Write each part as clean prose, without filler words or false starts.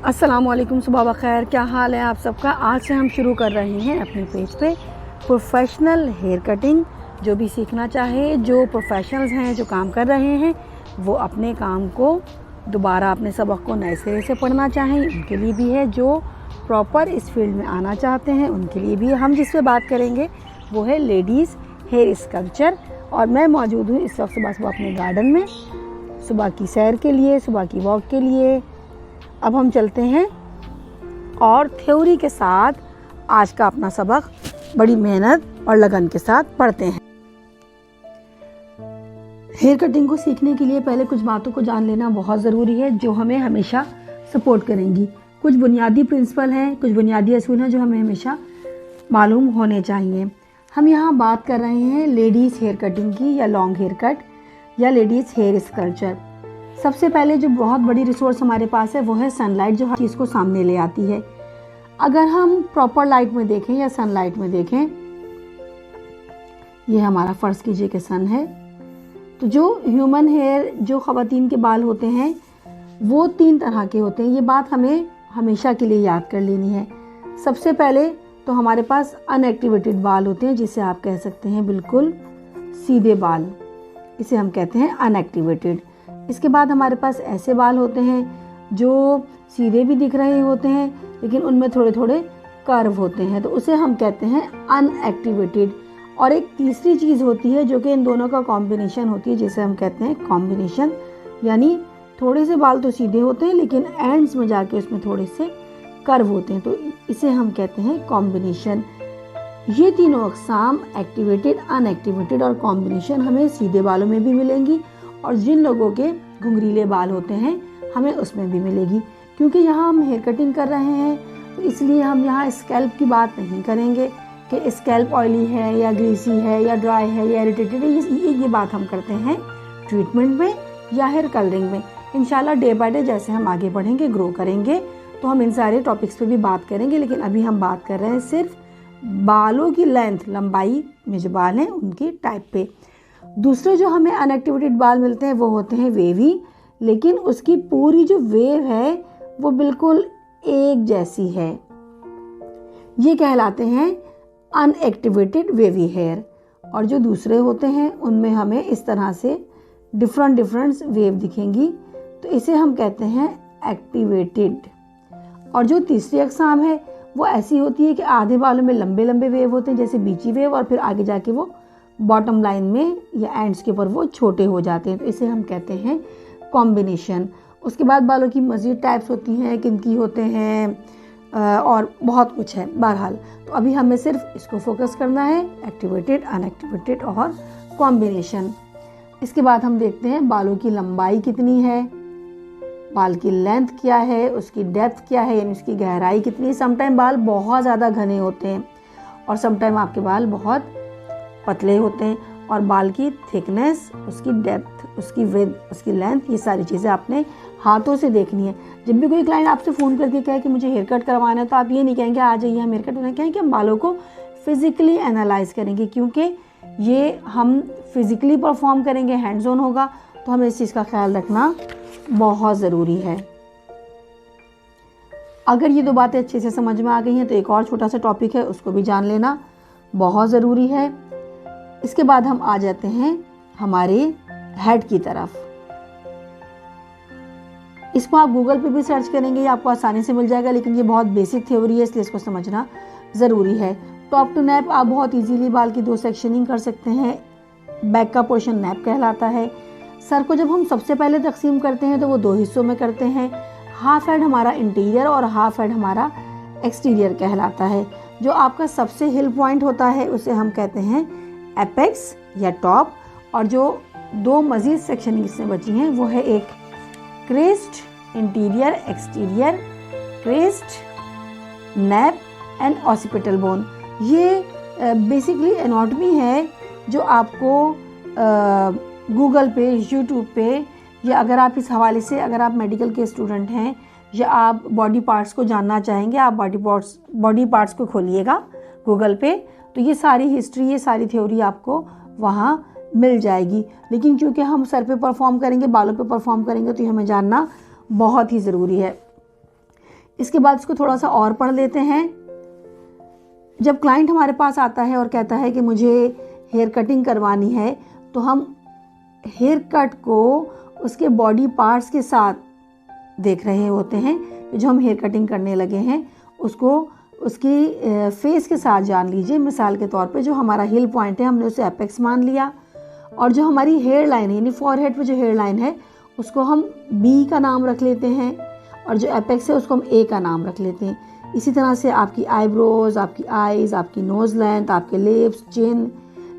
अस्सलामुअलैकुम, सुबह बखैर। क्या हाल है आप सबका। आज से हम शुरू कर रहे हैं अपने पेज पे प्रोफेशनल हेयर कटिंग। जो भी सीखना चाहे, जो प्रोफेशनल्स हैं, जो काम कर रहे हैं, वो अपने काम को दोबारा अपने सबक को नए सिरे से पढ़ना चाहें, उनके लिए भी है। जो प्रॉपर इस फील्ड में आना चाहते हैं उनके लिए भी। हम जिस पे बात करेंगे वो है लेडीज़ हेयर स्कल्पचर। और मैं मौजूद हूँ इस वक्त सुबह अपने गार्डन में, सुबह की सैर के लिए, सुबह की वॉक के लिए। अब हम चलते हैं और थ्योरी के साथ आज का अपना सबक बड़ी मेहनत और लगन के साथ पढ़ते हैं। हेयर कटिंग को सीखने के लिए पहले कुछ बातों को जान लेना बहुत ज़रूरी है, जो हमें हमेशा सपोर्ट करेंगी। कुछ बुनियादी प्रिंसिपल हैं, कुछ बुनियादी असूल हैं जो हमें हमेशा मालूम होने चाहिए। हम यहाँ बात कर रहे हैं लेडीज़ हेयर कटिंग की, या लॉन्ग हेयर कट, या लेडीज़ हेयर स्कल्पचर। सबसे पहले जो बहुत बड़ी रिसोर्स हमारे पास है वो है सनलाइट, जो हर चीज़ को सामने ले आती है। अगर हम प्रॉपर लाइट में देखें या सनलाइट में देखें, ये हमारा फ़र्ज़ कीजिए कि सन है, तो जो ह्यूमन हेयर, जो ख़वातीन के बाल होते हैं वो 3 तरह के होते हैं। ये बात हमें हमेशा के लिए याद कर लेनी है। सबसे पहले तो हमारे पास अनएक्टिवेटेड बाल होते हैं, जिसे आप कह सकते हैं बिल्कुल सीधे बाल, इसे हम कहते हैं अनएक्टिवेटेड। इसके बाद हमारे पास ऐसे बाल होते हैं जो सीधे भी दिख रहे होते हैं लेकिन उनमें थोड़े थोड़े कर्व होते हैं, तो उसे हम कहते हैं अनएक्टिवेटेड। और एक तीसरी चीज़ होती है जो कि इन दोनों का कॉम्बिनेशन होती है, जिसे हम कहते हैं कॉम्बिनेशन। यानी थोड़े से बाल तो सीधे होते हैं लेकिन एंड्स में जाके उसमें थोड़े से कर्व होते हैं, तो इसे हम कहते हैं कॉम्बिनेशन। ये तीनों अक़साम, एक्टिवेटेड, अनएक्टिवेटेड और कॉम्बिनेशन, हमें सीधे बालों में भी मिलेंगी और जिन लोगों के घुंघरीले बाल होते हैं हमें उसमें भी मिलेगी। क्योंकि यहाँ हम हेयर कटिंग कर रहे हैं तो इसलिए हम यहाँ स्कैल्प की बात नहीं करेंगे कि स्कैल्प ऑयली है या ग्रीसी है या ड्राई है या इरिटेटेड है। ये बात हम करते हैं ट्रीटमेंट में या हेयर कलरिंग में। इंशाल्लाह डे बाय डे जैसे हम आगे बढ़ेंगे, ग्रो करेंगे, तो हम इन सारे टॉपिक्स पे भी बात करेंगे। लेकिन अभी हम बात कर रहे हैं सिर्फ बालों की लेंथ, लंबाई में जो बाल हैं उनकी टाइप पे। दूसरे जो हमें अनएक्टिवेटेड बाल मिलते हैं वो होते हैं वेवी, लेकिन उसकी पूरी जो वेव है वो बिल्कुल एक जैसी है। ये कहलाते हैं अनएक्टिवेटेड वेवी हेयर। और जो दूसरे होते हैं उनमें हमें इस तरह से डिफरेंट वेव दिखेंगी, तो इसे हम कहते हैं एक्टिवेटेड। और जो तीसरी अक़साम है वो ऐसी होती है कि आधे बालों में लंबे लंबे वेव होते हैं, जैसे बीची वेव, और फिर आगे जाके वो बॉटम लाइन में या एंड्स के ऊपर वो छोटे हो जाते हैं, तो इसे हम कहते हैं कॉम्बिनेशन। उसके बाद बालों की मज़ीद टाइप्स होती हैं, किनकी होते हैं और बहुत कुछ है। बहरहाल तो अभी हमें सिर्फ इसको फोकस करना है, एक्टिवेटेड, अनएक्टिवेटेड और कॉम्बिनेशन। इसके बाद हम देखते हैं बालों की लंबाई कितनी है, बाल की लेंथ क्या है, उसकी डेप्थ क्या है, यानी उसकी गहराई कितनी है। समटाइम बाल बहुत ज़्यादा घने होते हैं और समटाइम आपके बाल बहुत पतले होते हैं। और बाल की थिकनेस, उसकी डेप्थ, उसकी विड्थ, उसकी लेंथ, ये सारी चीज़ें आपने हाथों से देखनी है। जब भी कोई क्लाइंट आपसे फ़ोन करके कहे कि मुझे हेयर कट करवाना है, तो आप ये नहीं कहेंगे आ जाइए हम हेयर कट, नहीं कहेंगे हम बालों को फिज़िकली एनालाइज करेंगे, क्योंकि ये हम फिज़िकली परफॉर्म करेंगे, हैंड्स ऑन होगा, तो हमें इस चीज़ का ख्याल रखना बहुत ज़रूरी है। अगर ये 2 बातें अच्छे से समझ में आ गई हैं तो एक और छोटा सा टॉपिक है, उसको भी जान लेना बहुत ज़रूरी है। इसके बाद हम आ जाते हैं हमारे हेड की तरफ। इसको आप गूगल पे भी सर्च करेंगे, ये आपको आसानी से मिल जाएगा, लेकिन ये बहुत बेसिक थ्योरी है इसलिए इसको समझना ज़रूरी है। टॉप टू नैप आप बहुत इजीली बाल की 2 सेक्शनिंग कर सकते हैं। बैक का पोर्शन नैप कहलाता है। सर को जब हम सबसे पहले तकसीम करते हैं तो वो 2 हिस्सों में करते हैं। हाफ हेड हमारा इंटीरियर और हाफ हेड हमारा एक्सटीरियर कहलाता है। जो आपका सबसे हिल पॉइंट होता है उसे हम कहते हैं एपेक्स या टॉप। और जो 2 मज़ीद सेक्शनिंग इसमें बची हैं वो है एक crest, interior, exterior, crest, nap and occipital bone. ये बेसिकली एनाटॉमी है जो आपको गूगल पे, यूट्यूब पे, या अगर आप इस हवाले से, अगर आप मेडिकल के स्टूडेंट हैं या आप बॉडी पार्ट्स को जानना चाहेंगे, आप बॉडी पार्ट्स को खोलिएगा गूगल पे, तो ये सारी हिस्ट्री, ये सारी थ्योरी आपको वहाँ मिल जाएगी। लेकिन क्योंकि हम सर पे परफॉर्म करेंगे, बालों पे परफॉर्म करेंगे, तो ये हमें जानना बहुत ही ज़रूरी है। इसके बाद इसको थोड़ा सा और पढ़ लेते हैं। जब क्लाइंट हमारे पास आता है और कहता है कि मुझे हेयर कटिंग करवानी है, तो हम हेयर कट को उसके बॉडी पार्ट्स के साथ देख रहे होते हैं। जो हम हेयर कटिंग करने लगे हैं उसको उसकी फेस के साथ जान लीजिए। मिसाल के तौर पे जो हमारा हिल पॉइंट है हमने उसे एपेक्स मान लिया, और जो हमारी हेयर लाइन है यानी फॉरहेड पे जो हेयर लाइन है उसको हम बी का नाम रख लेते हैं, और जो एपेक्स है उसको हम ए का नाम रख लेते हैं। इसी तरह से आपकी आईब्रोज, आपकी आईज, आपकी नोज़ लेंथ, आपके lips, chin,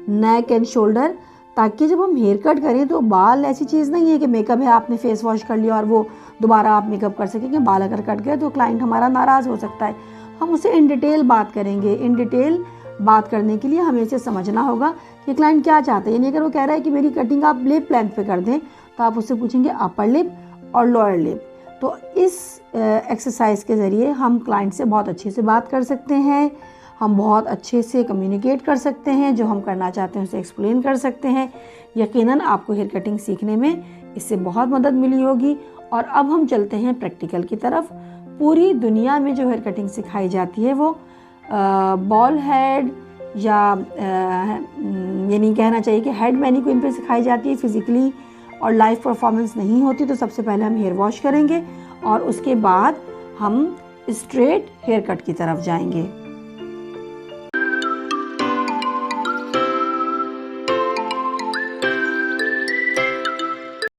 neck and shoulder, ताकि जब हम हेयर कट करें तो बाल ऐसी चीज़ नहीं है कि मेकअप है आपने फेस वॉश कर लिया और वो दोबारा आप मेकअप कर सकेंगे। बाल अगर कट गए तो क्लाइंट हमारा नाराज़ हो सकता है। हम उसे इन डिटेल बात करेंगे। इन डिटेल बात करने के लिए हमें इसे समझना होगा कि क्लाइंट क्या चाहते हैं। यानी अगर वो कह रहा है कि मेरी कटिंग आप लिप लेंथ पे कर दें, तो आप उससे पूछेंगे अपर लिप और लोअर लिप। तो इस एक्सरसाइज के ज़रिए हम क्लाइंट से बहुत अच्छे से बात कर सकते हैं, हम बहुत अच्छे से कम्युनिकेट कर सकते हैं, जो हम करना चाहते हैं उसे एक्सप्लेन कर सकते हैं। यकीनन आपको हेयर कटिंग सीखने में इससे बहुत मदद मिली होगी। और अब हम चलते हैं प्रैक्टिकल की तरफ। पूरी दुनिया में जो हेयर कटिंग सिखाई जाती है वो बॉल हेड या यानी कहना चाहिए कि हेड मैनिक्विन पे सिखाई जाती है। फिज़िकली और लाइव परफॉर्मेंस नहीं होती। तो सबसे पहले हम हेयर वॉश करेंगे और उसके बाद हम स्ट्रेट हेयर कट की तरफ जाएंगे।